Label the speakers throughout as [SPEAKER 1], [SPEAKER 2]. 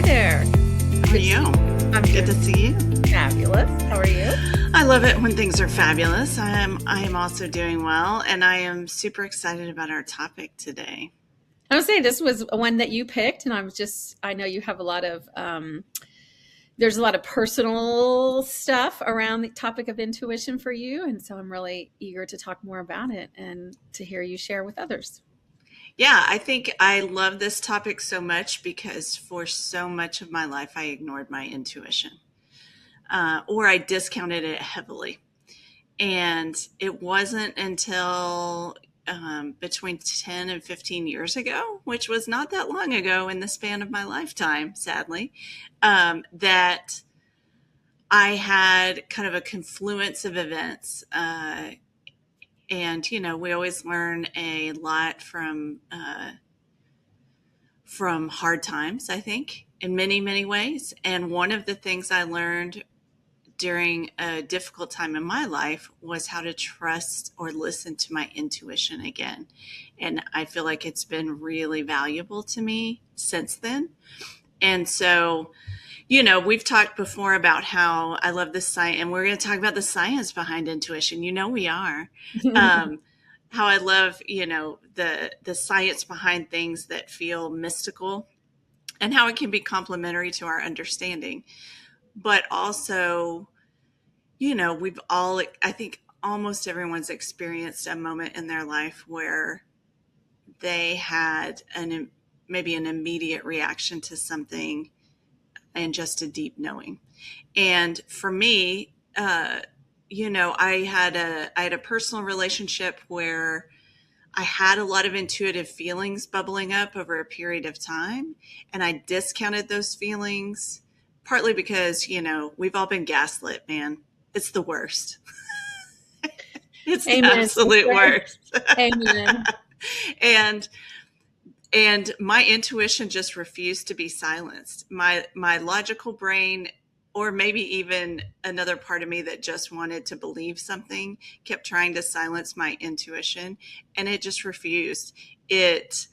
[SPEAKER 1] there.
[SPEAKER 2] How are you?
[SPEAKER 1] I'm
[SPEAKER 2] Good to
[SPEAKER 1] doing
[SPEAKER 2] see you.
[SPEAKER 1] fabulous. How are you?
[SPEAKER 2] I love it when things are fabulous. I am also doing well, and I am super excited about our topic today.
[SPEAKER 1] I was saying this was one that you picked, and I know you have there's a lot of personal stuff around the topic of intuition for you. And so I'm really eager to talk more about it and to hear you share with others.
[SPEAKER 2] Yeah, I think I love this topic so much because for so much of my life, I ignored my intuition, or I discounted it heavily. And it wasn't until between 10 and 15 years ago, which was not that long ago in the span of my lifetime, sadly, that I had kind of a confluence of events. And, we always learn a lot from hard times, I think, in many, many ways. And one of the things I learned during a difficult time in my life was how to trust or listen to my intuition again. And I feel like it's been really valuable to me since then. And so, we've talked before about how I love the science, and we're going to talk about the science behind intuition. We are. How I love, the science behind things that feel mystical and how it can be complementary to our understanding. But also, I think almost everyone's experienced a moment in their life where they had maybe an immediate reaction to something and just a deep knowing. And for me, I had a personal relationship where I had a lot of intuitive feelings bubbling up over a period of time, and I discounted those feelings partly because, we've all been gaslit, man. It's the worst. It's the
[SPEAKER 1] Amen.
[SPEAKER 2] absolute worst.
[SPEAKER 1] Amen.
[SPEAKER 2] And my intuition just refused to be silenced. My logical brain, or maybe even another part of me that just wanted to believe something, kept trying to silence my intuition, and it just refused. It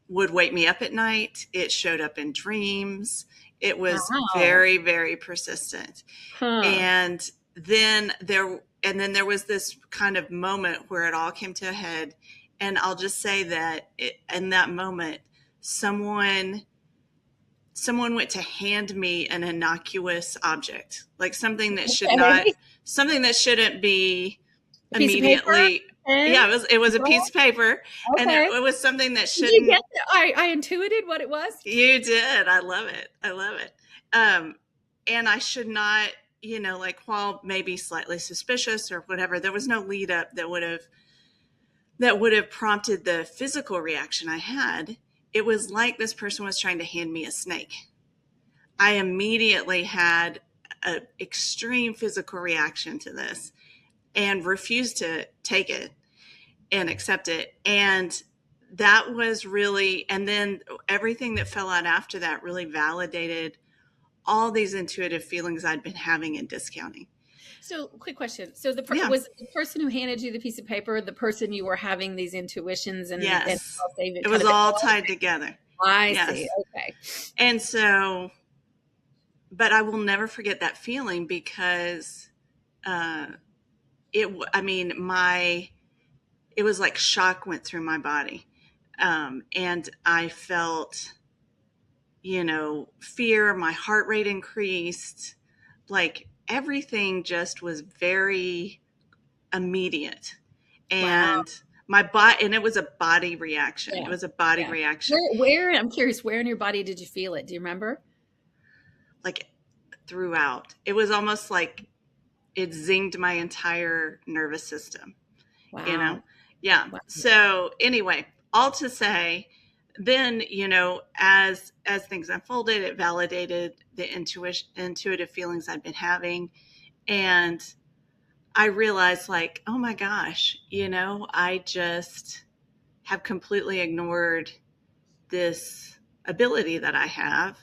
[SPEAKER 2] would wake me up at night. It showed up in dreams. It was
[SPEAKER 1] Wow.
[SPEAKER 2] very, very persistent.
[SPEAKER 1] Huh.
[SPEAKER 2] And then there was this kind of moment where it all came to a head. And I'll just say that in that moment, someone went to hand me an innocuous object, like something that
[SPEAKER 1] Okay.
[SPEAKER 2] shouldn't be
[SPEAKER 1] A piece of paper?
[SPEAKER 2] immediately.
[SPEAKER 1] Pen?
[SPEAKER 2] Yeah, it was a piece of paper, and it,
[SPEAKER 1] Okay.
[SPEAKER 2] it was something that
[SPEAKER 1] Did you
[SPEAKER 2] shouldn't.
[SPEAKER 1] get it? I intuited what it was.
[SPEAKER 2] You did. I love it. I love it. And I should not, like, while maybe slightly suspicious or whatever, there was no lead up that would have prompted the physical reaction I had. It was like this person was trying to hand me a snake. I immediately had an extreme physical reaction to this and refused to take it and accept it. And that was really, and then everything that fell out after that really validated all these intuitive feelings I'd been having and discounting.
[SPEAKER 1] So, quick question. So,
[SPEAKER 2] Yeah.
[SPEAKER 1] was the person who handed you the piece of paper the person you were having these intuitions and
[SPEAKER 2] Yes.
[SPEAKER 1] I'll save it
[SPEAKER 2] It
[SPEAKER 1] kind
[SPEAKER 2] was
[SPEAKER 1] of?
[SPEAKER 2] all tied together.
[SPEAKER 1] I see.
[SPEAKER 2] Yes.
[SPEAKER 1] Okay.
[SPEAKER 2] And so, but I will never forget that feeling because uh, it was like shock went through my body. And I felt, fear, my heart rate increased, like everything just was very immediate.
[SPEAKER 1] Wow.
[SPEAKER 2] And my body, and it was a body reaction. It
[SPEAKER 1] Yeah.
[SPEAKER 2] was a body
[SPEAKER 1] Yeah.
[SPEAKER 2] reaction,
[SPEAKER 1] I'm curious, where in your body did you feel it? Do you remember?
[SPEAKER 2] like throughout. It was almost like it zinged my entire nervous system, you know?
[SPEAKER 1] Wow.
[SPEAKER 2] Yeah.
[SPEAKER 1] Wow.
[SPEAKER 2] So anyway, all to say, then, as things unfolded, it validated the intuitive feelings I'd been having. And I realized, like, oh my gosh, I just have completely ignored this ability that I have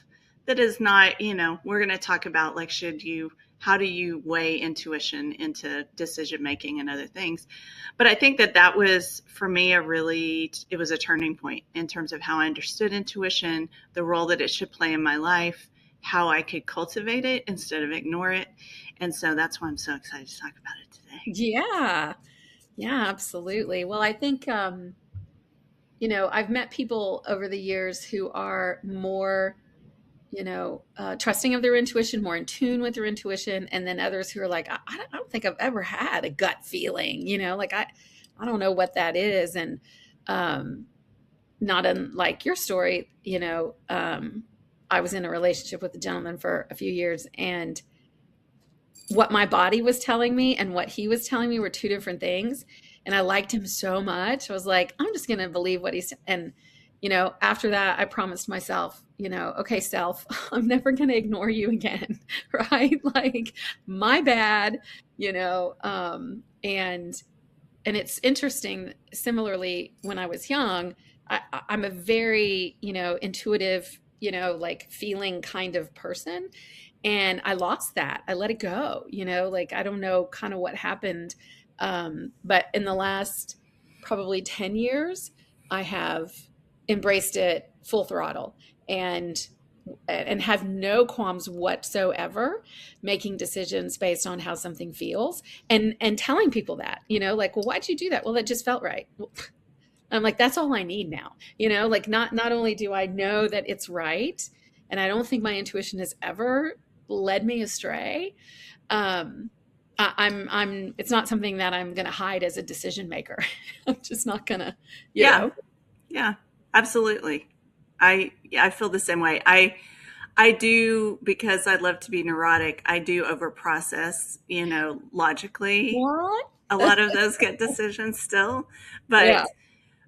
[SPEAKER 2] that is not, we're going to talk about, like, should you how do you weigh intuition into decision making and other things. But I think that that was for me it was a turning point in terms of how I understood intuition, the role that it should play in my life, how I could cultivate it instead of ignore it. And so that's why I'm so excited to talk about it today.
[SPEAKER 1] Yeah. Yeah, absolutely. Well, I think, I've met people over the years who are more, trusting of their intuition, more in tune with their intuition, and then others who are like, I don't think I've ever had a gut feeling, like I don't know what that is. And um, not unlike your story, I was in a relationship with a gentleman for a few years, and what my body was telling me and what he was telling me were two different things. And I liked him so much. I was like, I'm just going to believe what he's, and, after that, I promised myself, okay, self, I'm never going to ignore you again. Right. Like, my bad, and it's interesting. Similarly, when I was young, I'm a very, intuitive, like feeling kind of person. And I lost that. I let it go, like I don't know kind of what happened. But in the last probably 10 years, I have embraced it full throttle and have no qualms whatsoever making decisions based on how something feels and telling people that, like, well, why'd you do that? Well, that just felt right. Well, I'm like, that's all I need now, like not only do I know that it's right, and I don't think my intuition has ever led me astray. Um, it's not something that I'm going to hide as a decision maker. I'm just not going to, you
[SPEAKER 2] Yeah,
[SPEAKER 1] know.
[SPEAKER 2] yeah, absolutely. I feel the same way. I do, because I love to be neurotic. I do overprocess, logically
[SPEAKER 1] What?
[SPEAKER 2] a lot of those gut decisions still,
[SPEAKER 1] Yeah.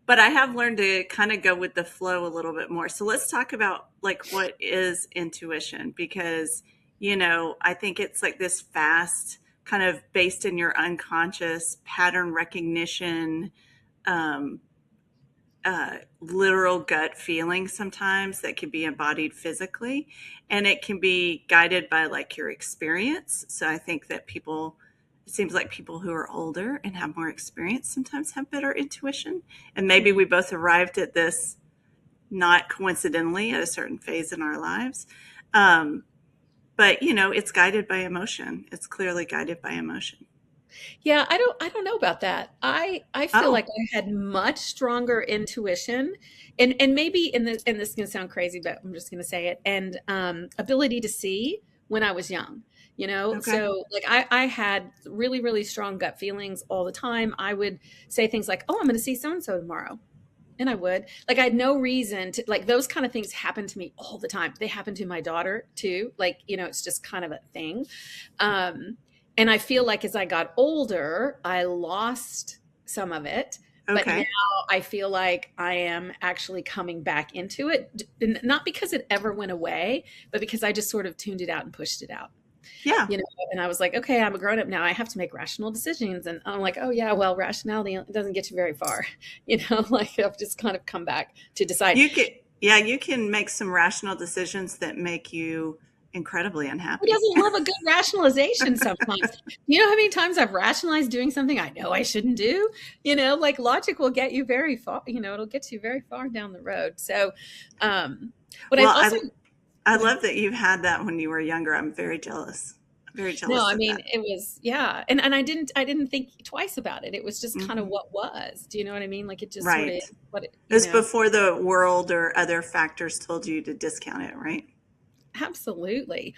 [SPEAKER 2] but I have learned to kind of go with the flow a little bit more. So let's talk about like what is intuition, because I think it's like this fast kind of based in your unconscious pattern recognition, um, literal gut feeling sometimes that can be embodied physically, and it can be guided by like your experience. So I think that it seems like people who are older and have more experience sometimes have better intuition, and maybe
[SPEAKER 1] Mhm.
[SPEAKER 2] we both arrived at this not coincidentally at a certain phase in our lives. um, but it's guided by emotion. It's clearly guided by emotion.
[SPEAKER 1] Yeah, I don't know about that. I feel
[SPEAKER 2] Oh,
[SPEAKER 1] like I had much stronger intuition, and maybe and this is gonna sound crazy, but I'm just gonna say it, and ability to see when I was young.
[SPEAKER 2] okay.
[SPEAKER 1] So like I had really, really strong gut feelings all the time. I would say things like, "Oh, I'm gonna see so and so tomorrow." And I would. Like, I had no reason to, like, those kind of things happen to me all the time. They happen to my daughter too. Like, it's just kind of a thing. Um, and I feel like as I got older, I lost some of it. But now
[SPEAKER 2] Okay.
[SPEAKER 1] I feel like I am actually coming back into it. Not because it ever went away, but because I just sort of tuned it out and pushed it out
[SPEAKER 2] Yeah.
[SPEAKER 1] you know and I was like, okay, I'm a grown up now, I have to make rational decisions. And I'm like, oh yeah, well, rationality doesn't get you very far. Like, I've just kind of come back to decide.
[SPEAKER 2] You can, yeah, you can make some rational decisions that make you incredibly
[SPEAKER 1] Who
[SPEAKER 2] unhappy.
[SPEAKER 1] doesn't love a good rationalization sometimes? You know how many times I've rationalized doing something I know I shouldn't do? Like, logic will get you very far, it'll get you very far down the road. So but I've
[SPEAKER 2] Well,
[SPEAKER 1] also
[SPEAKER 2] I
[SPEAKER 1] go ahead.
[SPEAKER 2] love that you had that when you were younger. I'm very jealous. I'm very
[SPEAKER 1] No,
[SPEAKER 2] jealous
[SPEAKER 1] I
[SPEAKER 2] of
[SPEAKER 1] mean,
[SPEAKER 2] that.
[SPEAKER 1] it was, yeah. And I didn't think twice about it. It was just kind of
[SPEAKER 2] Hmm.
[SPEAKER 1] what was. Do you know what I mean? Like, it just sort of
[SPEAKER 2] Right.
[SPEAKER 1] what
[SPEAKER 2] It was before the world or other factors told you to discount it, right?
[SPEAKER 1] absolutely.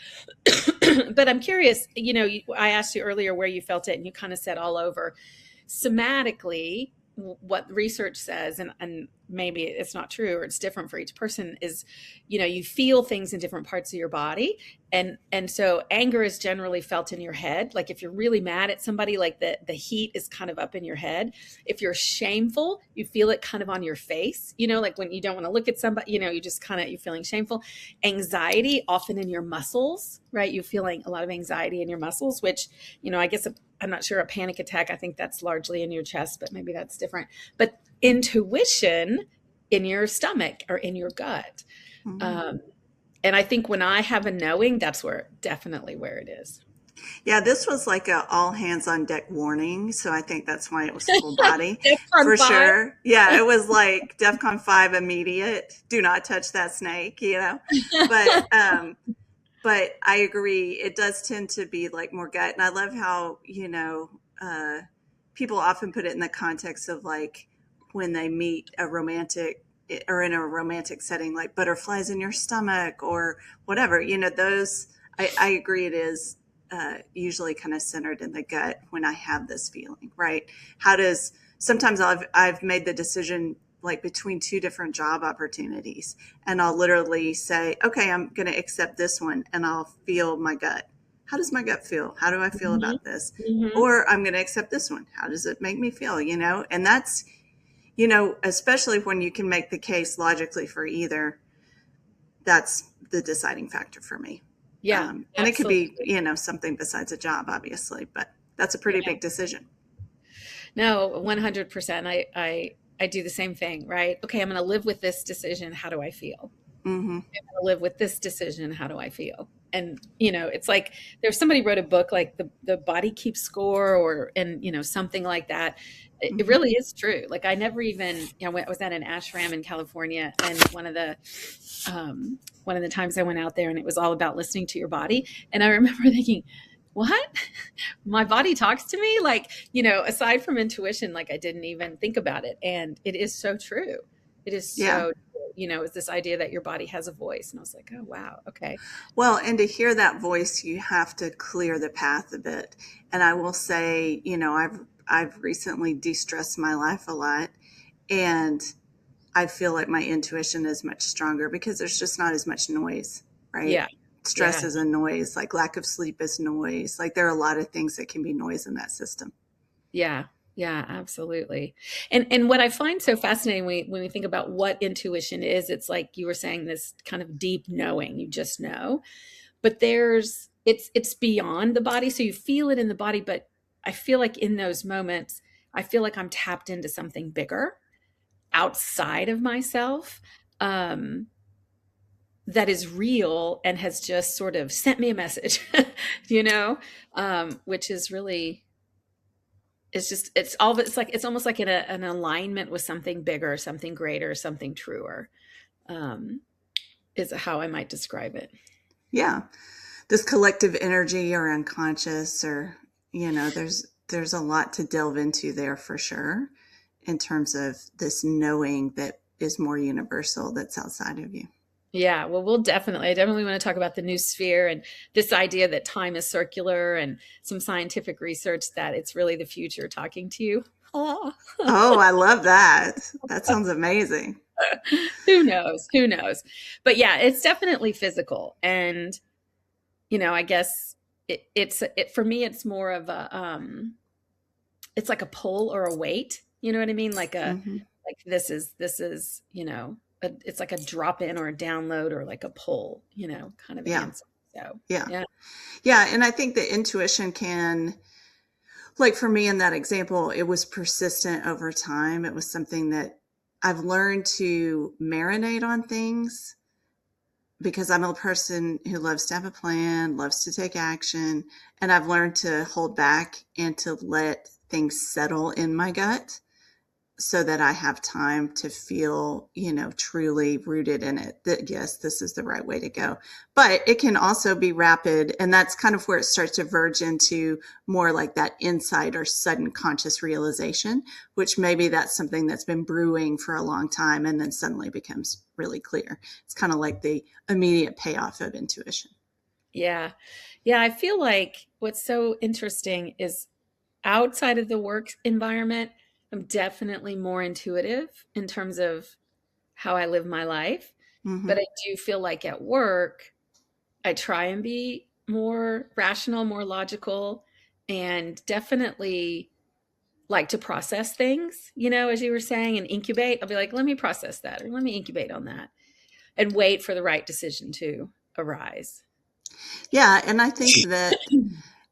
[SPEAKER 1] But I'm curious, I asked you earlier where you felt it, and you kind of said all over. Somatically, what research says, and maybe it's not true or it's different for each person, is you feel things in different parts of your body. And so anger is generally felt in your head. Like, if you're really mad at somebody, like the heat is kind of up in your head. If you're shameful, you feel it kind of on your face, like when you don't want to look at somebody, you just kind of, you're feeling shameful. Anxiety, often in your muscles, right? You're feeling a lot of anxiety in your muscles, which, I guess, I'm not sure, a panic attack, I think that's largely in your chest, but maybe that's different. But intuition in your stomach or in your gut.
[SPEAKER 2] Hmm.
[SPEAKER 1] Um, and I think when I have a knowing, that's definitely where it is.
[SPEAKER 2] Yeah, this was like a all hands on deck warning, so I think that's why it was full body
[SPEAKER 1] DEFCON
[SPEAKER 2] for
[SPEAKER 1] 5.
[SPEAKER 2] sure. Yeah, it was like DEFCON 5 immediate. Do not touch that snake, you know. But but I agree, it does tend to be like more gut. And I love how, uh people often put it in the context of like when they meet a romantic or in a romantic setting, like butterflies in your stomach or whatever, those I agree, it is usually kind of centered in the gut when I have this feeling, right? How does sometimes I've made the decision like between two different job opportunities, and I'll literally say, okay, I'm going to accept this one, and I'll feel my gut. How does my gut feel? How do I feel
[SPEAKER 1] Mhm,
[SPEAKER 2] about this?
[SPEAKER 1] mhm.
[SPEAKER 2] Or I'm going to accept this one. How does it make me feel? And that's, especially when you can make the case logically for either, that's the deciding factor for me.
[SPEAKER 1] Yeah,
[SPEAKER 2] And it could be,
[SPEAKER 1] absolutely.
[SPEAKER 2] something besides a job, obviously, but that's a pretty
[SPEAKER 1] Yeah.
[SPEAKER 2] big decision.
[SPEAKER 1] No, 100%. I do the same thing, right? Okay, I'm going to live with this decision. How do I feel?
[SPEAKER 2] Hmm.
[SPEAKER 1] Live with this decision. How do I feel? And it's like there's somebody wrote a book like the body keeps score, or and something like that. It
[SPEAKER 2] Hmm.
[SPEAKER 1] really is true. Like I never even I was at an ashram in California, and one of the times I went out there, and it was all about listening to your body. And I remember thinking, what? My body talks to me? Like, aside from intuition, like I didn't even think about it. And it is so true. It is
[SPEAKER 2] Yeah.
[SPEAKER 1] so true. It's this idea that your body has a voice. And I was like, oh, wow. Okay.
[SPEAKER 2] Well, and to hear that voice, you have to clear the path a bit. And I will say, I've recently de-stressed my life a lot, and I feel like my intuition is much stronger because there's just not as much noise, right?
[SPEAKER 1] Yeah.
[SPEAKER 2] Stress
[SPEAKER 1] Yeah.
[SPEAKER 2] is a noise, like lack of sleep is noise. Like there are a lot of things that can be noise in that system.
[SPEAKER 1] Yeah. Yeah, absolutely. And what I find so fascinating when we think about what intuition is, it's like you were saying, this kind of deep knowing, you just know. But it's beyond the body, so you feel it in the body, but I feel like in those moments I feel like I'm tapped into something bigger outside of myself, um that is real and has just sort of sent me a message, you know which is really, it's almost like an alignment with something bigger, something greater, something truer, um is how I might describe it.
[SPEAKER 2] Yeah. This collective energy or unconscious, or, there's a lot to delve into there for sure, in terms of this knowing that is more universal, that's outside of you.
[SPEAKER 1] Yeah, well, I definitely want to talk about the new sphere and this idea that time is circular, and some scientific research that it's really the future talking to you. Ah.
[SPEAKER 2] Oh, I love that. That sounds amazing.
[SPEAKER 1] Who knows? Who knows? But yeah, it's definitely physical. And, I guess for me, it's more of it's like a pull or a weight. You know what I mean?
[SPEAKER 2] Hmm.
[SPEAKER 1] Like this is, it's like a drop in or a download or like a pull, kind of
[SPEAKER 2] Yeah.
[SPEAKER 1] answer. So,
[SPEAKER 2] Yeah.
[SPEAKER 1] yeah.
[SPEAKER 2] Yeah. And I think the intuition can, like for me in that example, it was persistent over time. It was something that I've learned to marinate on things because I'm a person who loves to have a plan, loves to take action, and I've learned to hold back and to let things settle in my gut so that I have time to feel, truly rooted in it, that yes, this is the right way to go. But it can also be rapid. And that's kind of where it starts to verge into more like that insight or sudden conscious realization, which maybe that's something that's been brewing for a long time and then suddenly becomes really clear. It's kind of like the immediate payoff of intuition.
[SPEAKER 1] Yeah. Yeah. I feel like what's so interesting is outside of the work environment, I'm definitely more intuitive in terms of how I live my life. But
[SPEAKER 2] Mm-hmm.
[SPEAKER 1] I do feel like at work, I try and be more rational, more logical, and definitely like to process things, as you were saying, and incubate. I'll be like, let me process that, or let me incubate on that, and wait for the right decision to arise.
[SPEAKER 2] Yeah. And I think that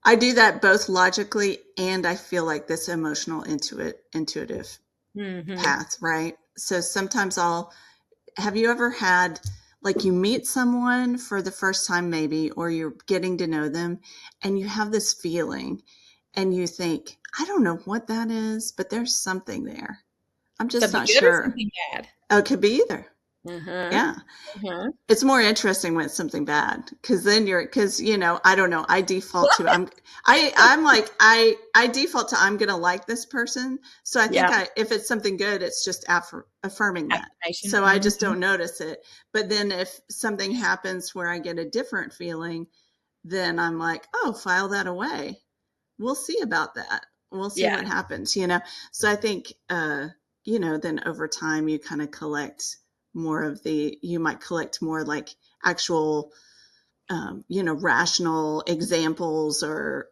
[SPEAKER 2] I do that both logically and I feel like this emotional intuitive
[SPEAKER 1] Hmm.
[SPEAKER 2] path, right? So sometimes have you ever had like you meet someone for the first time maybe, or you're getting to know them, and you have this feeling and you think, I don't know what that is, but there's something there. I'm just
[SPEAKER 1] Something
[SPEAKER 2] not
[SPEAKER 1] good or
[SPEAKER 2] sure.
[SPEAKER 1] something bad?
[SPEAKER 2] Oh, it could be either.
[SPEAKER 1] Uh-huh.
[SPEAKER 2] Yeah.
[SPEAKER 1] Uh-huh.
[SPEAKER 2] It's more interesting when it's something bad, because then because I don't know, I default to I'm like I default to I'm gonna like this person, so I think
[SPEAKER 1] Yeah.
[SPEAKER 2] if it's something good, it's just affirming that,
[SPEAKER 1] Affirmation.
[SPEAKER 2] so I just
[SPEAKER 1] Mhm.
[SPEAKER 2] don't notice it. But then if something happens where I get a different feeling, then I'm like, oh, file that away, we'll see about that, we'll see
[SPEAKER 1] Yeah.
[SPEAKER 2] what happens. So I think then over time you kind of collect you might collect more like actual rational examples, or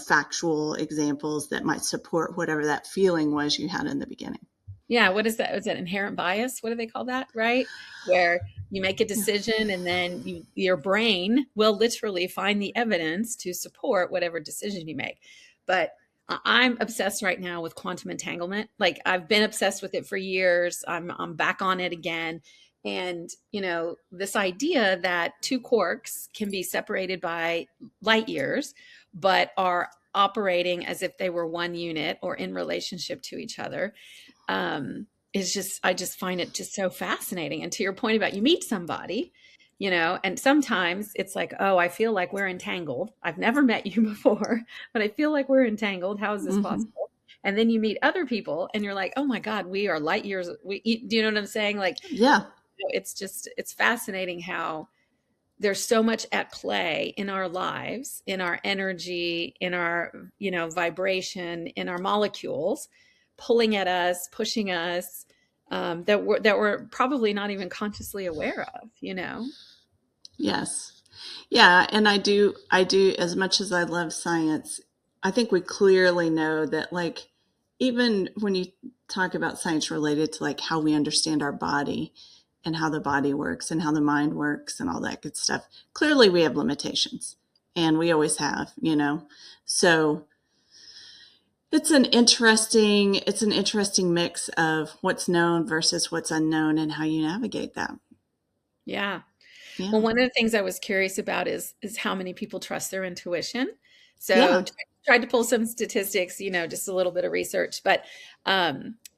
[SPEAKER 2] factual examples that might support whatever that feeling was you had in the beginning.
[SPEAKER 1] Yeah, what is that? Is that inherent bias? What do they call that, right? Where you make a
[SPEAKER 2] Yeah.
[SPEAKER 1] decision and then your brain will literally find the evidence to support whatever decision you make. But I'm obsessed right now with quantum entanglement. Like I've been obsessed with it for years. I'm back on it again. And, this idea that two quarks can be separated by light years, but are operating as if they were one unit or in relationship to each other, is just, I just find it just so fascinating. And to your point about you meet somebody, and sometimes it's like, oh, I feel like we're entangled. I've never met you before, but I feel like we're entangled. How is this
[SPEAKER 2] Mm-hmm.
[SPEAKER 1] possible? And then you meet other people and you're like, oh my God, we are light years. Do you know what I'm saying? Like,
[SPEAKER 2] Yeah.
[SPEAKER 1] it's fascinating how there's so much at play in our lives, in our energy, in our, vibration, in our molecules, pulling at us, pushing us, that we're probably not even consciously aware of.
[SPEAKER 2] Yes. Yeah, and I do as much as I love science, I think we clearly know that, like, even when you talk about science related to like how we understand our body and how the body works and how the mind works and all that good stuff, clearly we have limitations, and we always have. So it's an interesting mix of what's known versus what's unknown and how you navigate that.
[SPEAKER 1] Yeah. Well,
[SPEAKER 2] Yeah.
[SPEAKER 1] one of the things I was curious about is how many people trust their intuition. So
[SPEAKER 2] Yeah.
[SPEAKER 1] tried to pull some statistics, just a little bit of research, but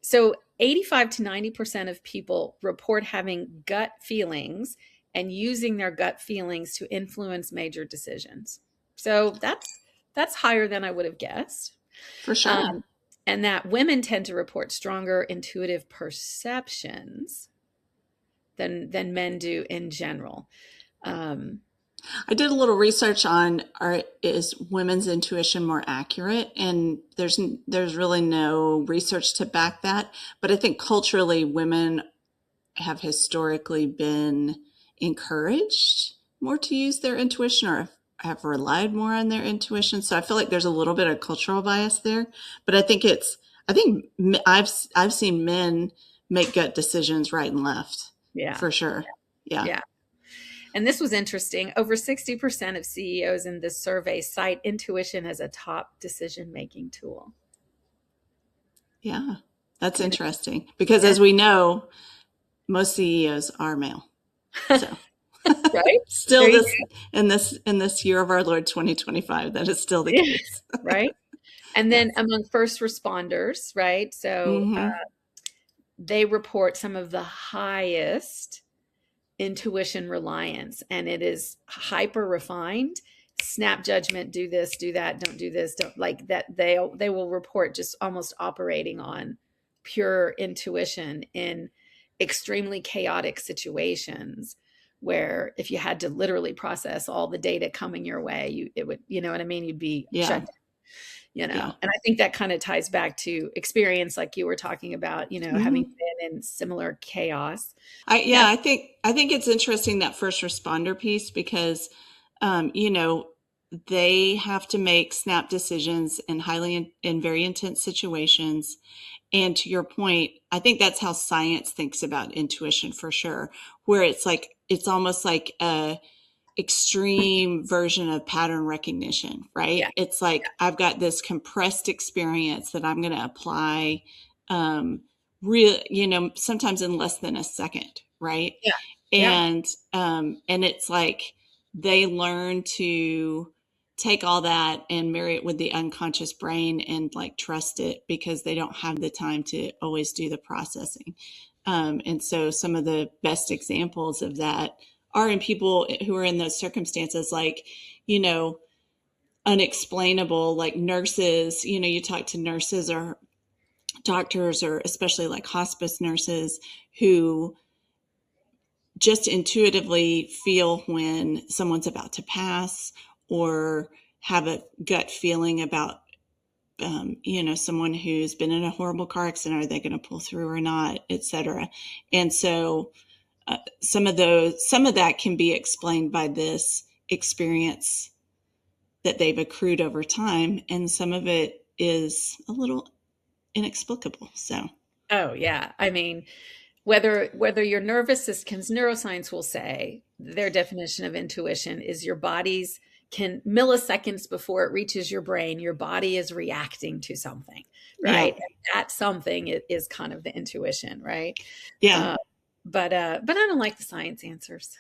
[SPEAKER 1] so 85 to 90% of people report having gut feelings and using their gut feelings to influence major decisions. So that's higher than I would have guessed.
[SPEAKER 2] For sure.
[SPEAKER 1] Um, and that women tend to report stronger intuitive perceptions than men do in general. Um,
[SPEAKER 2] I did a little research on is women's intuition more accurate, and there's really no research to back that. But I think culturally, women have historically been encouraged more to use their intuition, or have relied more on their intuition. So I feel like there's a little bit of cultural bias there. But I think I've seen men make gut decisions right and left,
[SPEAKER 1] yeah,
[SPEAKER 2] for sure. Yeah.
[SPEAKER 1] yeah. And this was interesting. Over 60% of CEOs in this survey cite intuition as a top decision-making tool.
[SPEAKER 2] Yeah. That's
[SPEAKER 1] You know,
[SPEAKER 2] interesting because,
[SPEAKER 1] yeah,
[SPEAKER 2] as we know, most CEOs are male. So
[SPEAKER 1] right?
[SPEAKER 2] still
[SPEAKER 1] There you
[SPEAKER 2] this in this year of our Lord 2025, that is still the
[SPEAKER 1] go.
[SPEAKER 2] case.
[SPEAKER 1] Right? And then
[SPEAKER 2] Yes.
[SPEAKER 1] among first responders, right? So
[SPEAKER 2] Mm-hmm.
[SPEAKER 1] they report some of the highest intuition reliance, and it is hyper refined. Snap judgment, do this, do that, don't do this, don't like that. They will report just almost operating on pure intuition in extremely chaotic situations where if you had to literally process all the data coming your way, it would, you know what I mean? You'd be shut
[SPEAKER 2] Yeah.
[SPEAKER 1] down,
[SPEAKER 2] Yeah.
[SPEAKER 1] and I think that kind of ties back to experience like you were talking about, having
[SPEAKER 2] Mm-hmm.
[SPEAKER 1] been in similar chaos.
[SPEAKER 2] Yeah,
[SPEAKER 1] Yeah,
[SPEAKER 2] I think it's interesting, that first responder piece, because um, you know they have to make snap decisions in in very intense situations. And to your point, I think that's how science thinks about intuition, for sure, where it's almost like a extreme version of pattern recognition, right?
[SPEAKER 1] yeah,
[SPEAKER 2] It's like I've got this compressed experience that I'm going to apply, um, sometimes in less than a second, right?
[SPEAKER 1] yeah. Yeah.
[SPEAKER 2] And it's like they learn to take all that and marry it with the unconscious brain and like trust it because they don't have the time to always do the processing. And so some of the best examples of that are in people who are in those circumstances, like, you know, unexplainable, like nurses. You know, you talk to nurses or doctors, or especially like hospice nurses, who just intuitively feel when someone's about to pass, or have a gut feeling about, you know, someone who's been in a horrible car accident. Are they going to pull through or not, etc. And so some of that can be explained by this experience that they've accrued over time, and some of it is a little inexplicable. So
[SPEAKER 1] Oh, yeah. I mean, whether your nervous system's neuroscience will say their definition of intuition is your body's can milliseconds before it reaches your brain, your body is reacting to something,
[SPEAKER 2] yeah,
[SPEAKER 1] right? And that something is kind of the intuition, right?
[SPEAKER 2] yeah.
[SPEAKER 1] Uh, but I don't like the science answers.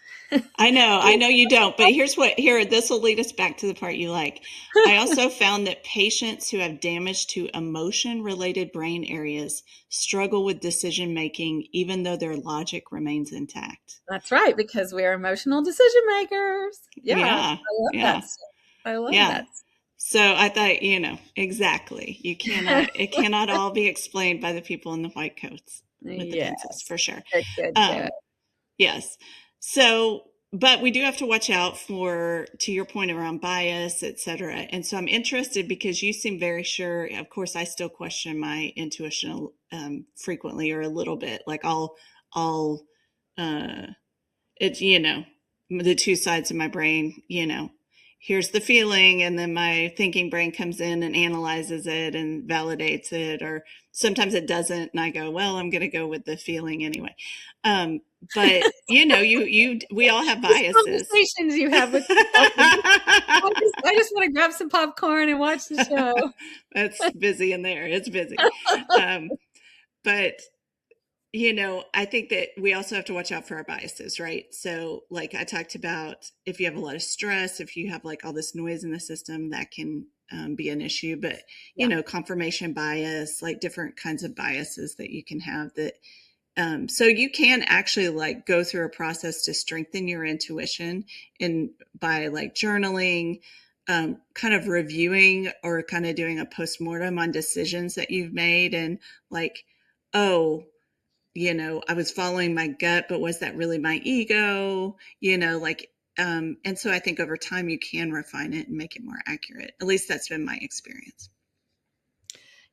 [SPEAKER 2] I know you don't, but this will lead us back to the part you like. I also found that patients who have damage to emotion related brain areas struggle with decision making, even though their logic remains intact.
[SPEAKER 1] That's right, because we're emotional decision makers. Yeah,
[SPEAKER 2] Yeah,
[SPEAKER 1] I love
[SPEAKER 2] yeah,
[SPEAKER 1] that stuff. I love
[SPEAKER 2] yeah.
[SPEAKER 1] that.
[SPEAKER 2] So I thought, you know, exactly. It cannot all be explained by the people in the white coats with the pencils,
[SPEAKER 1] Yes.
[SPEAKER 2] for sure.
[SPEAKER 1] Good, good, good.
[SPEAKER 2] Um, Yes. So, but we do have to watch out for, to your point around bias, et cetera. And so I'm interested because you seem very sure. Of course, I still question my intuition frequently, or a little bit. Like I'll, uh, it's, you know, the two sides of my brain, you know, here's the feeling, and then my thinking brain comes in and analyzes it and validates it, or sometimes it doesn't, and I go, well, I'm going to go with the feeling anyway. um, but you know, we all have
[SPEAKER 1] These
[SPEAKER 2] biases.
[SPEAKER 1] conversations you have with yourself. I just want to grab some popcorn and watch the show.
[SPEAKER 2] That's busy in there, it's busy. um, but you know, I think that we also have to watch out for our biases, right? So, like I talked about, if you have a lot of stress, if you have like all this noise in the system, that can be an issue. But, you
[SPEAKER 1] Yeah.
[SPEAKER 2] know, confirmation bias, like different kinds of biases that you can have that. So you can actually like go through a process to strengthen your intuition, and by like journaling, kind of reviewing or kind of doing a postmortem on decisions that you've made, and like, oh, you know, I was following my gut, but was that really my ego? You know, like, and so I think over time you can refine it and make it more accurate. At least that's been my experience.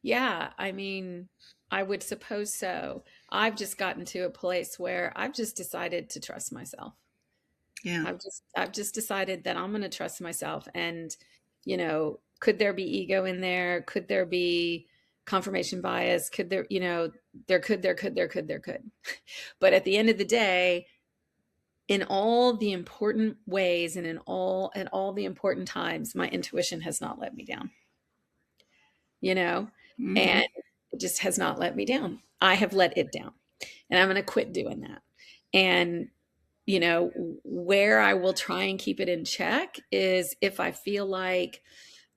[SPEAKER 1] Yeah, I mean, I would suppose so. I've just gotten to a place where I've just decided to trust myself.
[SPEAKER 2] Yeah.
[SPEAKER 1] I've just decided that I'm going to trust myself. And, could there be ego in there? Could there be confirmation bias? Could there, there could. But at the end of the day, in all the important ways and in all the important times, my intuition has not let me down, you know,
[SPEAKER 2] Mm-hmm.
[SPEAKER 1] and it just has not let me down. I have let it down, and I'm going to quit doing that. And where I will try and keep it in check is if I feel like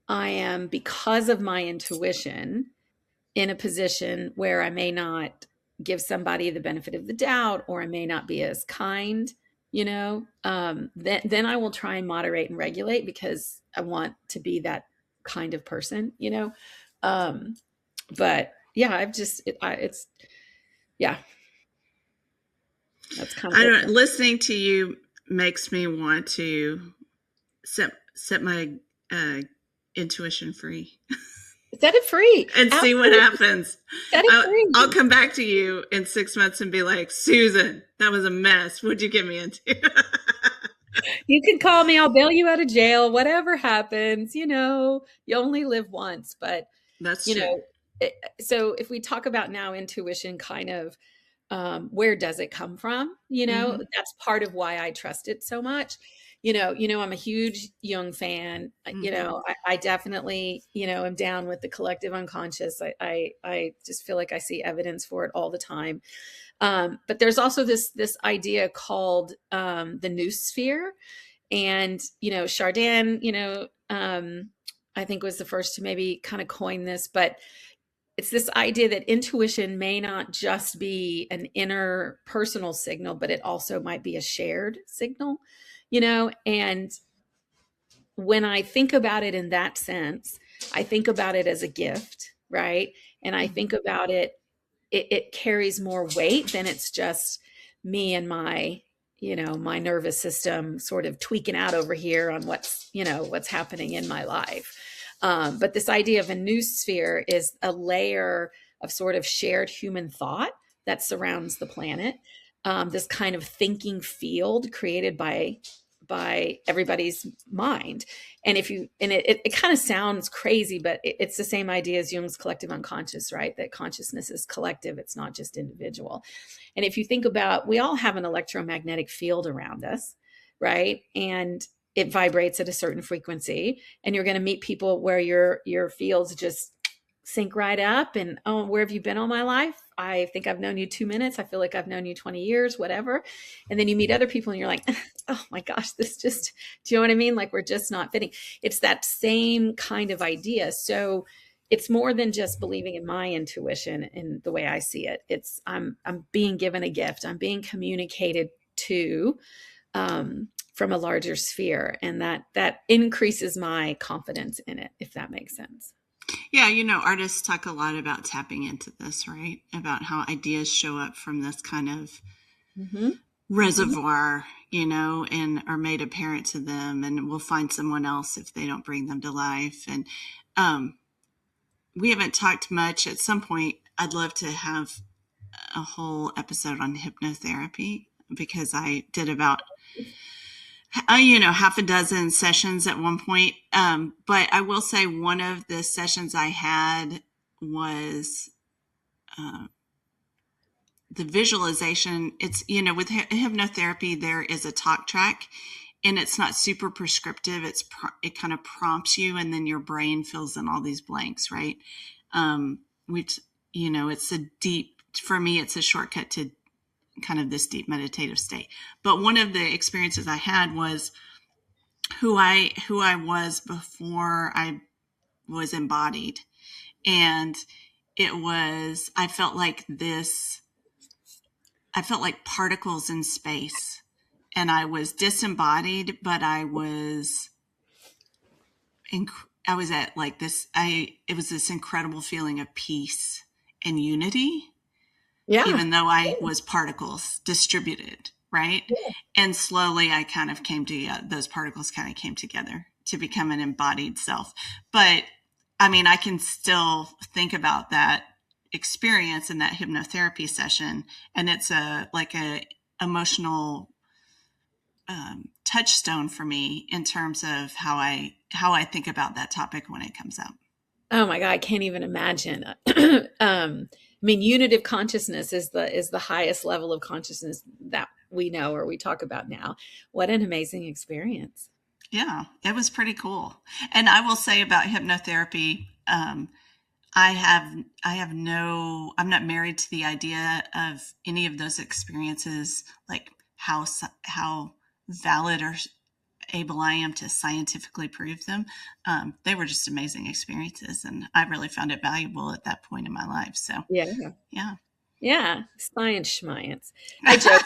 [SPEAKER 1] I am, because of my intuition, in a position where I may not give somebody the benefit of the doubt, or I may not be as kind, then I will try and moderate and regulate, because I want to be that kind of person. Um, but yeah, it's, yeah, that's kind of
[SPEAKER 2] I
[SPEAKER 1] it.
[SPEAKER 2] don't. Listening to you makes me want to set my uh, intuition free
[SPEAKER 1] Set it free.
[SPEAKER 2] and see what
[SPEAKER 1] Absolutely.
[SPEAKER 2] happens.
[SPEAKER 1] Set it
[SPEAKER 2] I'll
[SPEAKER 1] free.
[SPEAKER 2] come back to you in 6 months and be like, Susan, that was a mess. What'd you get me into?
[SPEAKER 1] You can call me. I'll bail you out of jail. Whatever happens, you only live once. But,
[SPEAKER 2] That's
[SPEAKER 1] you
[SPEAKER 2] true.
[SPEAKER 1] know, so if we talk about now intuition kind of where does it come from?
[SPEAKER 2] Mm-hmm.
[SPEAKER 1] That's part of why I trust it so much. I'm a huge Jung fan.
[SPEAKER 2] Mm-hmm.
[SPEAKER 1] I definitely, am down with the collective unconscious. I just feel like I see evidence for it all the time. But there's also this idea called the noosphere, and Chardin, I think was the first to maybe kind of coin this, but it's this idea that intuition may not just be an inner personal signal, but it also might be a shared signal, and when I think about it in that sense, I think about it as a gift, right? And I think
[SPEAKER 2] Mm-hmm.
[SPEAKER 1] about it carries more weight than it's just me and my nervous system sort of tweaking out over here on what's happening in my life. But this idea of a new sphere is a layer of sort of shared human thought that surrounds the planet. This kind of thinking field created by everybody's mind. And it kind of sounds crazy, but it's the same idea as Jung's collective unconscious, right? That consciousness is collective, it's not just individual. And if you think about, we all have an electromagnetic field around us, right? And it vibrates at a certain frequency, and you're going to meet people where your fields just sync right up. And, oh, where have you been all my life? I think I've known you 2 minutes. I feel like I've known you 20 years, whatever. And then you meet other people and you're like, oh my gosh, this just, do you know what I mean? Like, we're just not fitting. It's that same kind of idea. So it's more than just believing in my intuition in the way I see it. It's I'm being given a gift. I'm being communicated to, from a larger sphere, and that increases my confidence in it, if that makes sense.
[SPEAKER 2] Yeah, artists talk a lot about tapping into this, right? About how ideas show up from this kind of
[SPEAKER 1] Mm-hmm. Mm-hmm.
[SPEAKER 2] reservoir, and are made apparent to them, and will find someone else if they don't bring them to life. And um, we haven't talked much. At some point, I'd love to have a whole episode on hypnotherapy, because I did about half a dozen sessions at one point. But I will say one of the sessions I had was uh, the visualization. It's, with hypnotherapy, there is a talk track, and it's not super prescriptive. It kind of prompts you, and then your brain fills in all these blanks, right? Which, it's for me, it's a shortcut to kind of this deep meditative state. But one of the experiences I had was who I was before I was embodied. And I felt like particles in space, and I was disembodied, but I was at like it was this incredible feeling of peace and unity,
[SPEAKER 1] Yeah.
[SPEAKER 2] even though I was particles distributed, right?
[SPEAKER 1] Yeah.
[SPEAKER 2] And slowly I kind of those particles kind of came together to become an embodied self. But I mean, I can still think about that experience in that hypnotherapy session, and it's like a emotional touchstone for me in terms of how I think about that topic when it comes up.
[SPEAKER 1] Oh my God, I can't even imagine. I mean, unitive consciousness is the highest level of consciousness that we know or we talk about now. What an amazing experience.
[SPEAKER 2] Yeah, it was pretty cool. And I will say about hypnotherapy, I'm not married to the idea of any of those experiences, like how valid or able I am to scientifically prove them. They were just amazing experiences, and I really found it valuable at that point in my life. So,
[SPEAKER 1] Yeah.
[SPEAKER 2] yeah.
[SPEAKER 1] Yeah. Science schmience. I joke.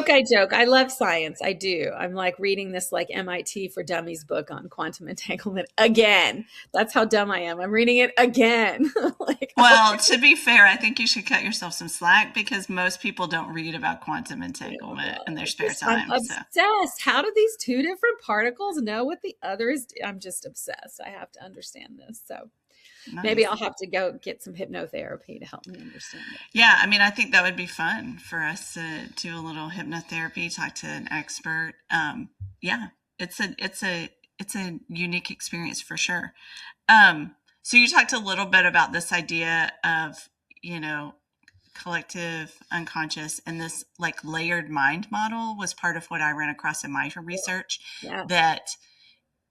[SPEAKER 1] I joke. I love science. I do. I'm like reading this like MIT for Dummies book on quantum entanglement again. That's how dumb I am. I'm reading it again. Like,
[SPEAKER 2] Well, to be fair, I think you should cut yourself some slack, because most people don't read about quantum
[SPEAKER 1] oh
[SPEAKER 2] entanglement in their
[SPEAKER 1] God,
[SPEAKER 2] spare
[SPEAKER 1] I'm
[SPEAKER 2] time. So,
[SPEAKER 1] obsessed. How do these two different particles know what the other is? I'm just obsessed. I have to understand this. So maybe
[SPEAKER 2] nice.
[SPEAKER 1] I'll have to go get some hypnotherapy to help me understand it.
[SPEAKER 2] Yeah, I mean, I think that would be fun for us to do a little hypnotherapy, talk to an expert. Yeah, it's a unique experience for sure. So you talked a little bit about this idea of, you know, collective unconscious, and this like layered mind model was part of what I ran across in my research,
[SPEAKER 1] Yeah.
[SPEAKER 2] that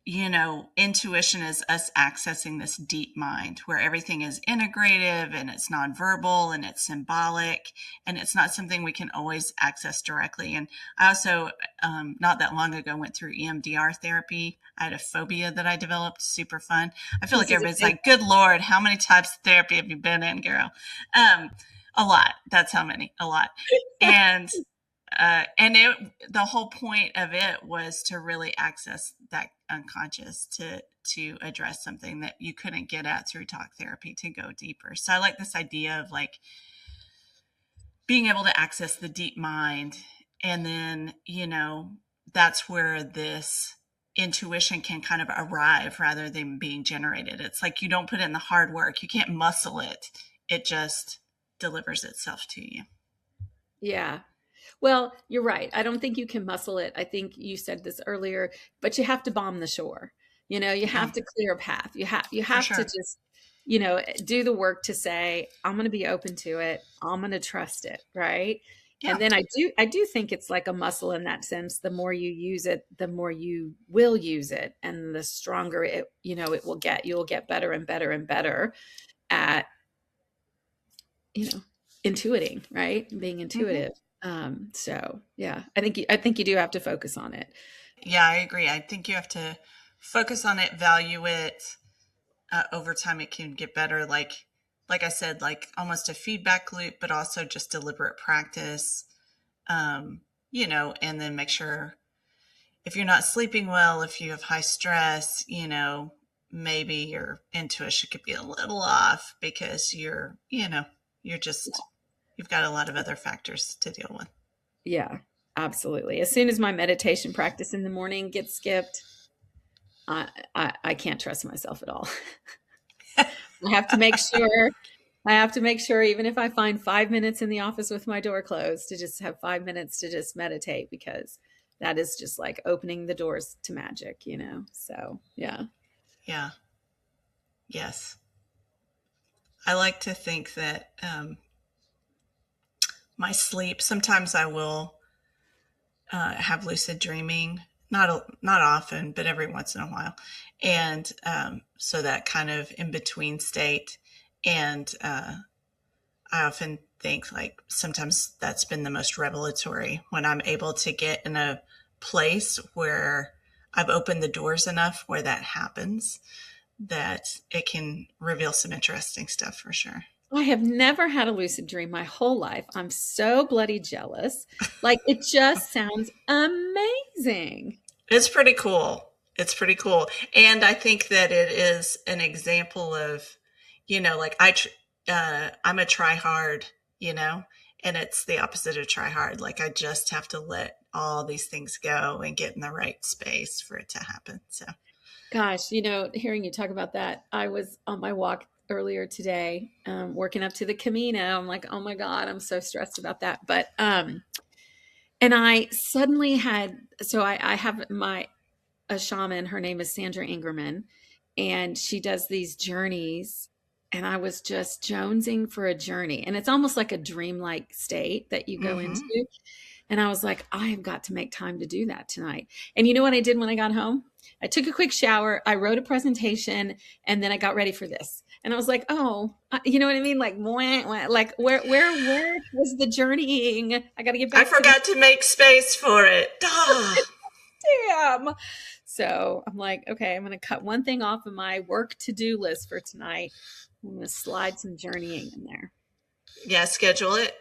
[SPEAKER 2] intuition is us accessing this deep mind where everything is integrative and it's nonverbal and it's symbolic, and it's not something we can always access directly. And I also, not that long ago, went through EMDR therapy. I had a phobia that I developed, super fun. I feel
[SPEAKER 1] This
[SPEAKER 2] like
[SPEAKER 1] is a
[SPEAKER 2] everybody's
[SPEAKER 1] big,
[SPEAKER 2] like, good Lord, how many types of therapy have you been in, girl? A lot. That's how many, a lot. And the whole point of it was to really access that unconscious, to address something that you couldn't get at through talk therapy, to go deeper. So I like this idea of like being able to access the deep mind, and then that's where this intuition can kind of arrive rather than being generated. It's like you don't put in the hard work, you can't muscle it, it just delivers itself to you.
[SPEAKER 1] yeah. Well, you're right. I don't think you can muscle it. I think you said this earlier, but you have to bomb the shore. You
[SPEAKER 2] Yeah,
[SPEAKER 1] have to clear a path. You
[SPEAKER 2] for
[SPEAKER 1] have to
[SPEAKER 2] sure.
[SPEAKER 1] just, do the work to say, I'm going to be open to it. I'm going to trust it, right? And
[SPEAKER 2] Yeah.
[SPEAKER 1] then I do think it's like a muscle in that sense. The more you use it, the more you will use it, and the stronger it will get. You'll get better and better and better at you know, intuiting, right? Being
[SPEAKER 2] Hmm.
[SPEAKER 1] intuitive. So yeah, I think you do have to focus on it.
[SPEAKER 2] Yeah, I agree. I think you have to focus on it, value it. Over time, it can get better. Like I said, like almost a feedback loop, but also just deliberate practice. And then make sure, if you're not sleeping well, if you have high stress, maybe your intuition could be a little off because you're just, you've got a lot of other factors to deal with.
[SPEAKER 1] Yeah, absolutely. As soon as my meditation practice in the morning gets skipped, I can't trust myself at all. I have to make sure. I have to make sure, even if I find 5 minutes in the office with my door closed, to just have 5 minutes to just meditate, because that is just like opening the doors to magic. So yeah.
[SPEAKER 2] Yeah. Yes. I like to think that my sleep, sometimes I will have lucid dreaming, not often, but every once in a while, and so that kind of in between state. And I often think like sometimes that's been the most revelatory, when I'm able to get in a place where I've opened the doors enough where that happens, that it can reveal some interesting stuff for sure.
[SPEAKER 1] I have never had a lucid dream my whole life. I'm so bloody jealous. Like, it just sounds amazing.
[SPEAKER 2] It's pretty cool. It's pretty cool. And I think that it is an example of, like I'm a try hard, and it's the opposite of try hard. Like I just have to let all these things go and get in the right space for it to happen. So,
[SPEAKER 1] Gosh, hearing you talk about that, I was on my walk earlier today, working up to the Camino. I'm like, oh my God, I'm so stressed about that. But and I suddenly had, so I have a shaman. Her name is Sandra Ingerman, and she does these journeys. And I was just jonesing for a journey, and it's almost like a dreamlike state that you go into.
[SPEAKER 2] mm-hmm.
[SPEAKER 1] And I was like, I have got to make time to do that tonight. And you know what I did when I got home? I took a quick shower, I wrote a presentation, and then I got ready for this. And I was like, oh, you know what I mean? Like, wah, wah, like where was the journeying? I got to get
[SPEAKER 2] I
[SPEAKER 1] back to the
[SPEAKER 2] forgot to make space for it. Ah.
[SPEAKER 1] damn. So I'm like, okay, I'm going to cut one thing off of my work to-do list for tonight. I'm going to slide some journeying in there.
[SPEAKER 2] Yeah, schedule it.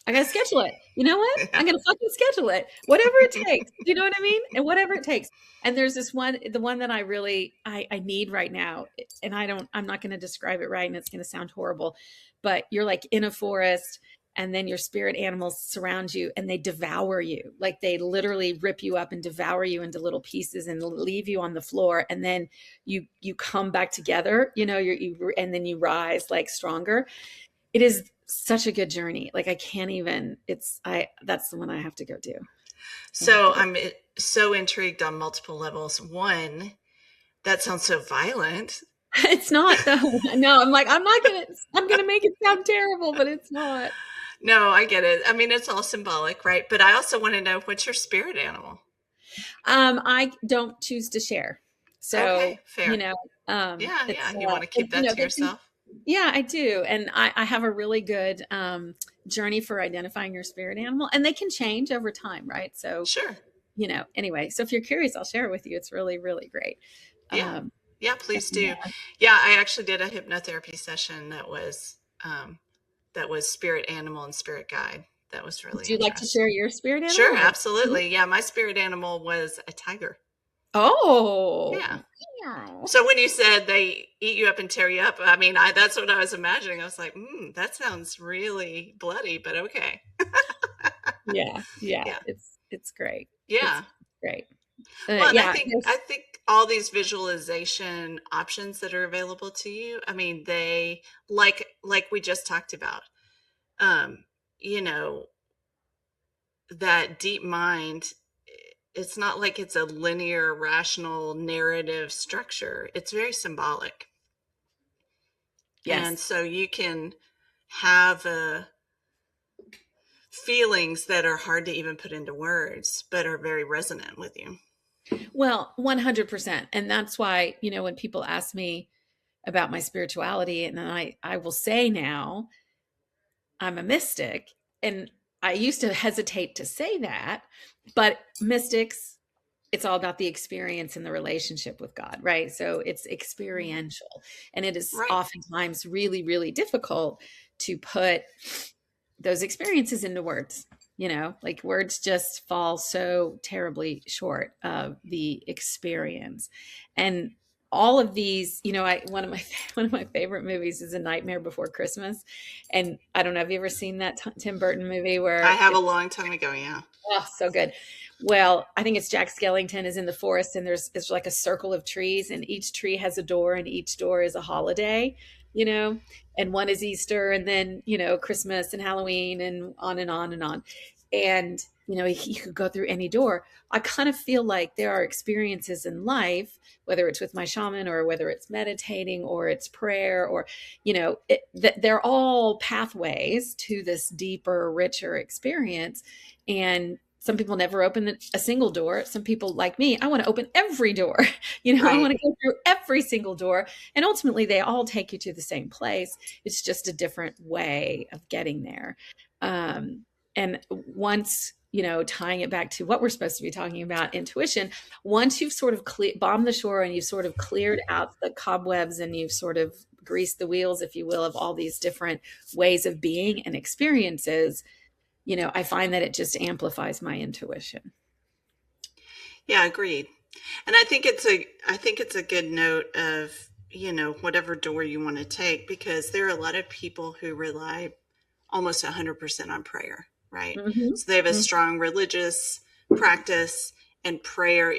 [SPEAKER 1] I gotta schedule it. You know what?
[SPEAKER 2] Yeah.
[SPEAKER 1] I'm gonna fucking schedule it. Whatever it takes. You know what I mean? And whatever it takes. And there's this one, the one that I really I need right now. And I'm not gonna describe it right, and it's gonna sound horrible, but you're like in a forest, and then your spirit animals surround you and they devour you. Like they literally rip you up and devour you into little pieces and leave you on the floor. And then you come back together, and then you rise like stronger. It is such a good journey. Like I can't even, that's the one I have to go do. I have to
[SPEAKER 2] So
[SPEAKER 1] go.
[SPEAKER 2] I'm so intrigued on multiple levels. One, that sounds so violent.
[SPEAKER 1] It's not though. No, I'm like, I'm gonna make it sound terrible, but it's not.
[SPEAKER 2] No, I get it. I mean, it's all symbolic, right? But I also want to know, what's your spirit animal?
[SPEAKER 1] I don't choose to share.
[SPEAKER 2] Okay,
[SPEAKER 1] So,
[SPEAKER 2] fair. Yeah,
[SPEAKER 1] it's,
[SPEAKER 2] yeah. You want to
[SPEAKER 1] but,
[SPEAKER 2] keep that to
[SPEAKER 1] they can,
[SPEAKER 2] yourself?
[SPEAKER 1] yeah, I do. And I have a really good journey for identifying your spirit animal, and they can change over time, right? So,
[SPEAKER 2] Sure.
[SPEAKER 1] anyway, so if you're curious, I'll share it with you. It's really, really great.
[SPEAKER 2] Yeah.
[SPEAKER 1] Um,
[SPEAKER 2] Yeah, please
[SPEAKER 1] and,
[SPEAKER 2] do. Yeah, I actually did a hypnotherapy session that was spirit animal and spirit guide. That was
[SPEAKER 1] would
[SPEAKER 2] really
[SPEAKER 1] you like to
[SPEAKER 2] interesting.
[SPEAKER 1] share your spirit
[SPEAKER 2] Sure,
[SPEAKER 1] animal or?
[SPEAKER 2] absolutely. Yeah, my spirit animal was a tiger.
[SPEAKER 1] Oh,
[SPEAKER 2] Yeah.
[SPEAKER 1] meow.
[SPEAKER 2] So when you said they eat you up and tear you up, I mean, that's what I was imagining. I was like, that sounds really bloody, but okay.
[SPEAKER 1] Yeah, yeah,
[SPEAKER 2] Yeah.
[SPEAKER 1] it's great. It's
[SPEAKER 2] Yeah.
[SPEAKER 1] great.
[SPEAKER 2] Well, and
[SPEAKER 1] Yeah,
[SPEAKER 2] I think all these visualization options that are available to you, I mean, they like we just talked about. Um, you know, that deep mind, it's not like it's a linear, rational narrative structure. It's very symbolic. And
[SPEAKER 1] yes.
[SPEAKER 2] so you can have feelings that are hard to even put into words, but are very resonant with you.
[SPEAKER 1] Well, 100%. And that's why, when people ask me about my spirituality, and I will say now, I'm a mystic. And I used to hesitate to say that, but mystics, it's all about the experience and the relationship with God, right? So it's experiential. And it is
[SPEAKER 2] Right.
[SPEAKER 1] oftentimes really, really difficult to put those experiences into words. Like words just fall so terribly short of the experience. And all of these, I one of my one of my favorite movies is A Nightmare Before Christmas. And I don't know, have you ever seen that Tim Burton movie
[SPEAKER 2] I
[SPEAKER 1] where
[SPEAKER 2] have a
[SPEAKER 1] it's,
[SPEAKER 2] long time ago, yeah.
[SPEAKER 1] oh, so good. Well, I think it's Jack Skellington is in the forest, and it's like a circle of trees, and each tree has a door, and each door is a holiday, you know, and one is Easter, and then, Christmas and Halloween, and on and on and on. And, you could go through any door. I kind of feel like there are experiences in life, whether it's with my shaman or whether it's meditating or it's prayer or, they're all pathways to this deeper, richer experience. And some people never open a single door. Some people, like me, I want to open every door. I want
[SPEAKER 2] Right.
[SPEAKER 1] to go through every single door. And ultimately, they all take you to the same place. It's just a different way of getting there. Um, and once, tying it back to what we're supposed to be talking about, intuition, once you've sort of bombed the shore and you've sort of cleared out the cobwebs and you've sort of greased the wheels, if you will, of all these different ways of being and experiences, I find that it just amplifies my intuition.
[SPEAKER 2] Yeah, agreed. And I think it's a good note of, whatever door you want to take, because there are a lot of people who rely almost 100% on prayer, right?
[SPEAKER 1] Hmm.
[SPEAKER 2] So they have a
[SPEAKER 1] Hmm.
[SPEAKER 2] strong religious practice, and prayer,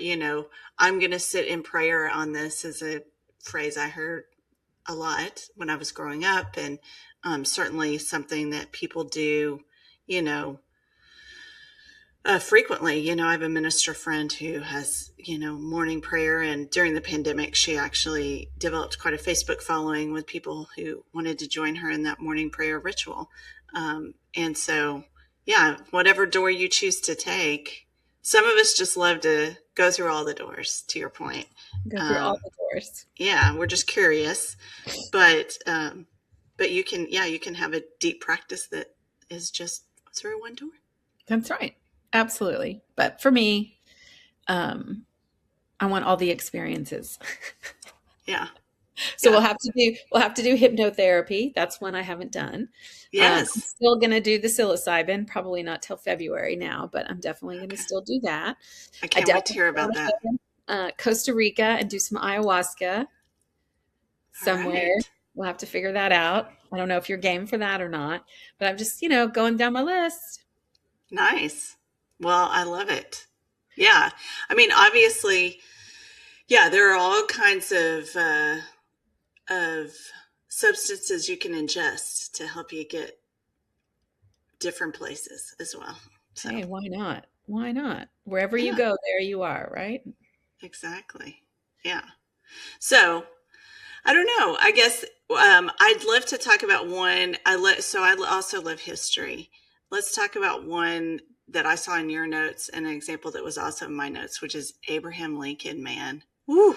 [SPEAKER 2] I'm going to sit in prayer on this is a phrase I heard a lot when I was growing up, and certainly something that people do, you know, frequently. I have a minister friend who has, morning prayer. And during the pandemic, she actually developed quite a Facebook following with people who wanted to join her in that morning prayer ritual. And so, yeah, whatever door you choose to take, some of us just love to go through all the doors, to your point.
[SPEAKER 1] Go through all
[SPEAKER 2] Um,
[SPEAKER 1] the doors.
[SPEAKER 2] yeah, we're just curious, but you can, yeah, you can have a deep practice that is just through one door.
[SPEAKER 1] That's right. Absolutely. But for me, um, I want all the experiences.
[SPEAKER 2] Yeah.
[SPEAKER 1] So
[SPEAKER 2] Yeah.
[SPEAKER 1] we'll have to do hypnotherapy. That's one I haven't done. I'm
[SPEAKER 2] Yes.
[SPEAKER 1] still going to do the psilocybin, probably not till February now, but I'm definitely going to
[SPEAKER 2] Okay.
[SPEAKER 1] still do that.
[SPEAKER 2] I
[SPEAKER 1] I
[SPEAKER 2] can't wait to
[SPEAKER 1] definitely
[SPEAKER 2] hear about
[SPEAKER 1] want to
[SPEAKER 2] that.
[SPEAKER 1] go to Costa Rica and do some ayahuasca
[SPEAKER 2] All
[SPEAKER 1] somewhere.
[SPEAKER 2] right.
[SPEAKER 1] We'll have to figure that out. I don't know if you're game for that or not, but I'm just, going down my list.
[SPEAKER 2] Nice. Well, I love it. Yeah. I mean, obviously, yeah, there are all kinds of substances you can ingest to help you get different places as well. So,
[SPEAKER 1] Hey, why not? Why not? Wherever you
[SPEAKER 2] yeah,
[SPEAKER 1] go, there you are, right?
[SPEAKER 2] exactly. Yeah. So, I don't know. I guess I'd love to talk about one. I also love history. Let's talk about one that I saw in your notes, and an example that was also in my notes, which is Abraham Lincoln. Man, woo!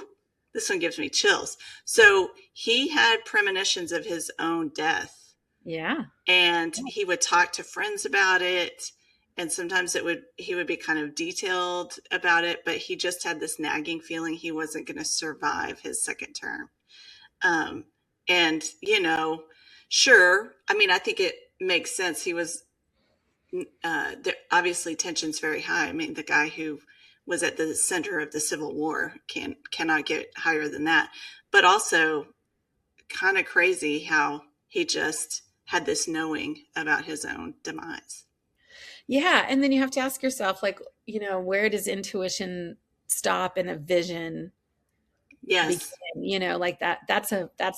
[SPEAKER 2] This one gives me chills. So he had premonitions of his own death,
[SPEAKER 1] Yeah.
[SPEAKER 2] and he would talk to friends about it. And sometimes he would be kind of detailed about it, but he just had this nagging feeling he wasn't going to survive his second term. Um, and, sure. I mean, I think it makes sense. He was, obviously tension's very high. I mean, the guy who was at the center of the Civil War cannot get higher than that. But also kind of crazy how he just had this knowing about his own demise.
[SPEAKER 1] Yeah. And then you have to ask yourself, like, where does intuition stop and a vision begin?
[SPEAKER 2] Yes.
[SPEAKER 1] Like that's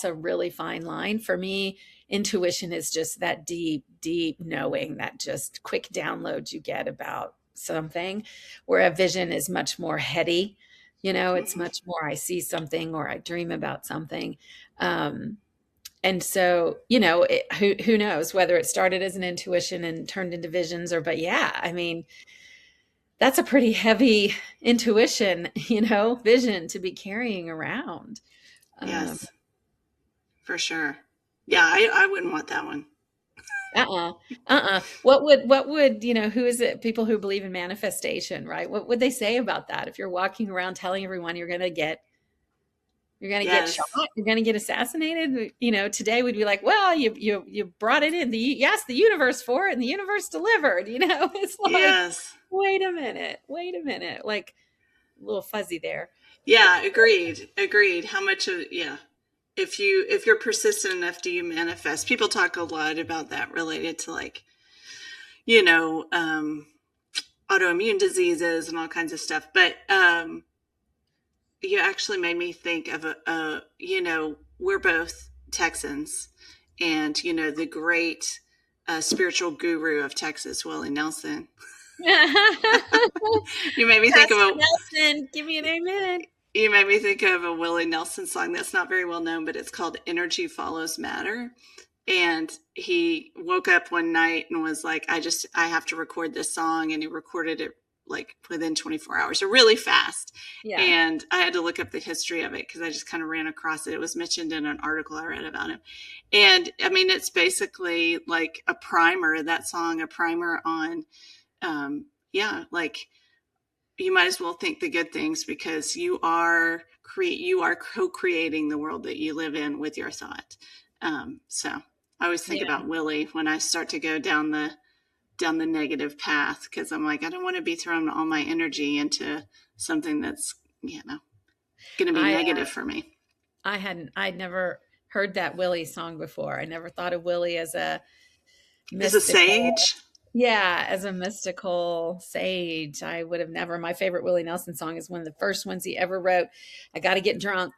[SPEAKER 1] a really fine line. For me, intuition is just that deep, deep knowing, that just quick download you get about something, where a vision is much more heady. It's
[SPEAKER 2] Mhm.
[SPEAKER 1] much more, I see something or I dream about something. And so, who knows whether it started as an intuition and turned into visions, but yeah, I mean, that's a pretty heavy intuition, vision to be carrying around. Um,
[SPEAKER 2] Yes, for sure. Yeah, I wouldn't want that one.
[SPEAKER 1] uh-uh, what would, who is it? People who believe in manifestation, right? What would they say about that? If you're walking around telling everyone you're going to get shot,
[SPEAKER 2] Yes.
[SPEAKER 1] you're going to get assassinated, today we'd be like, well, you brought it in, you asked the universe for it and the universe delivered. It's like,
[SPEAKER 2] Yes.
[SPEAKER 1] wait a minute, like a little fuzzy there.
[SPEAKER 2] Yeah, agreed. Agreed. How much of yeah. If you're persistent enough, do you manifest? People talk a lot about that related to like, you know, um autoimmune diseases and all kinds of stuff. But you actually made me think of we're both Texans, and the great spiritual guru of Texas, Willie Nelson. You made me think of
[SPEAKER 1] Pastor
[SPEAKER 2] a
[SPEAKER 1] Nelson, give me an amen.
[SPEAKER 2] You made me think of a Willie Nelson song that's not very well known, but it's called Energy Follows Matter. And he woke up one night and was like, I have to record this song. And he recorded it like within 24 hours, so really fast.
[SPEAKER 1] Yeah.
[SPEAKER 2] And I had to look up the history of it because I just kind of ran across it. It was mentioned in an article I read about him. And I mean, it's basically like a primer, that song, a primer on, like you might as well think the good things because you are co-creating the world that you live in with your thought. So I always think
[SPEAKER 1] Yeah.
[SPEAKER 2] about Willie when I start to go down the negative path because I'm like, I don't want to be throwing all my energy into something that's going to be
[SPEAKER 1] I
[SPEAKER 2] negative for me.
[SPEAKER 1] I'd never heard that Willie song before. I never thought of Willie as a
[SPEAKER 2] As a
[SPEAKER 1] mystical,
[SPEAKER 2] sage.
[SPEAKER 1] yeah, as a mystical sage. I would have never. My favorite Willie Nelson song is one of the first ones he ever wrote. I got to get drunk.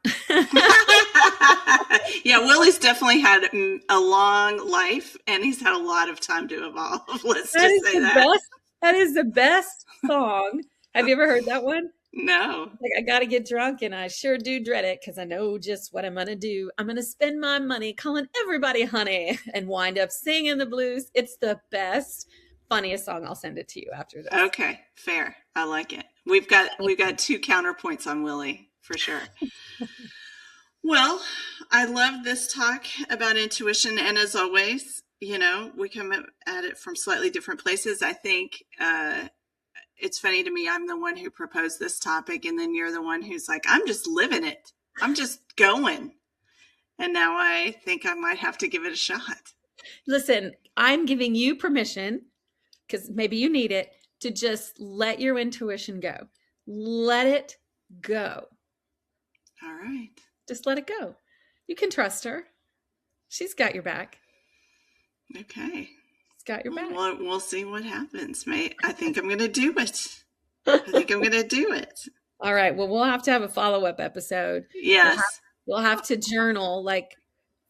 [SPEAKER 2] Yeah, Willie's definitely had a long life and he's had a lot of time to evolve. Let's
[SPEAKER 1] That
[SPEAKER 2] just
[SPEAKER 1] is
[SPEAKER 2] say
[SPEAKER 1] the
[SPEAKER 2] that.
[SPEAKER 1] best. That is the best song. Have you ever heard that one?
[SPEAKER 2] No.
[SPEAKER 1] Like, I got to get drunk and I sure do dread it because I know just what I'm going to do. I'm going to spend my money calling everybody honey and wind up singing the blues. It's the best, funniest song. I'll send it to you after this.
[SPEAKER 2] Okay, fair. I like it. We've got two counterpoints on Willie for sure. Well, I love this talk about intuition, and as always, we come at it from slightly different places. I think it's funny to me. I'm the one who proposed this topic, and then you're the one who's like, "I'm just living it. I'm just going." And now I think I might have to give it a shot.
[SPEAKER 1] Listen, I'm giving you permission because maybe you need it to just let your intuition go. Let it go.
[SPEAKER 2] All right.
[SPEAKER 1] Just let it go. You can trust her. She's got your back.
[SPEAKER 2] Okay.
[SPEAKER 1] She's got your back.
[SPEAKER 2] We'll see what happens, mate. I think I'm going to do it. I think I'm going to do it.
[SPEAKER 1] All right. Well, we'll have to have a follow-up episode.
[SPEAKER 2] Yes.
[SPEAKER 1] We'll have to journal like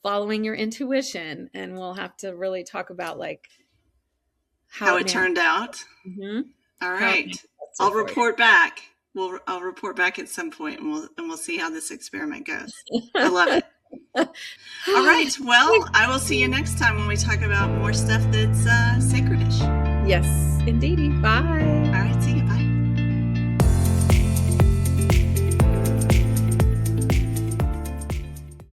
[SPEAKER 1] following your intuition, and we'll have to really talk about like
[SPEAKER 2] How it turned out.
[SPEAKER 1] Mm-hmm.
[SPEAKER 2] All right. I'll report back. I'll report back at some point, and we'll see how this experiment goes. I love it. All right. Well, I will see you next time when we talk about more stuff that's Sacredish.
[SPEAKER 1] Yes, indeedy.
[SPEAKER 2] All
[SPEAKER 1] Bye.
[SPEAKER 2] right. See you. Bye.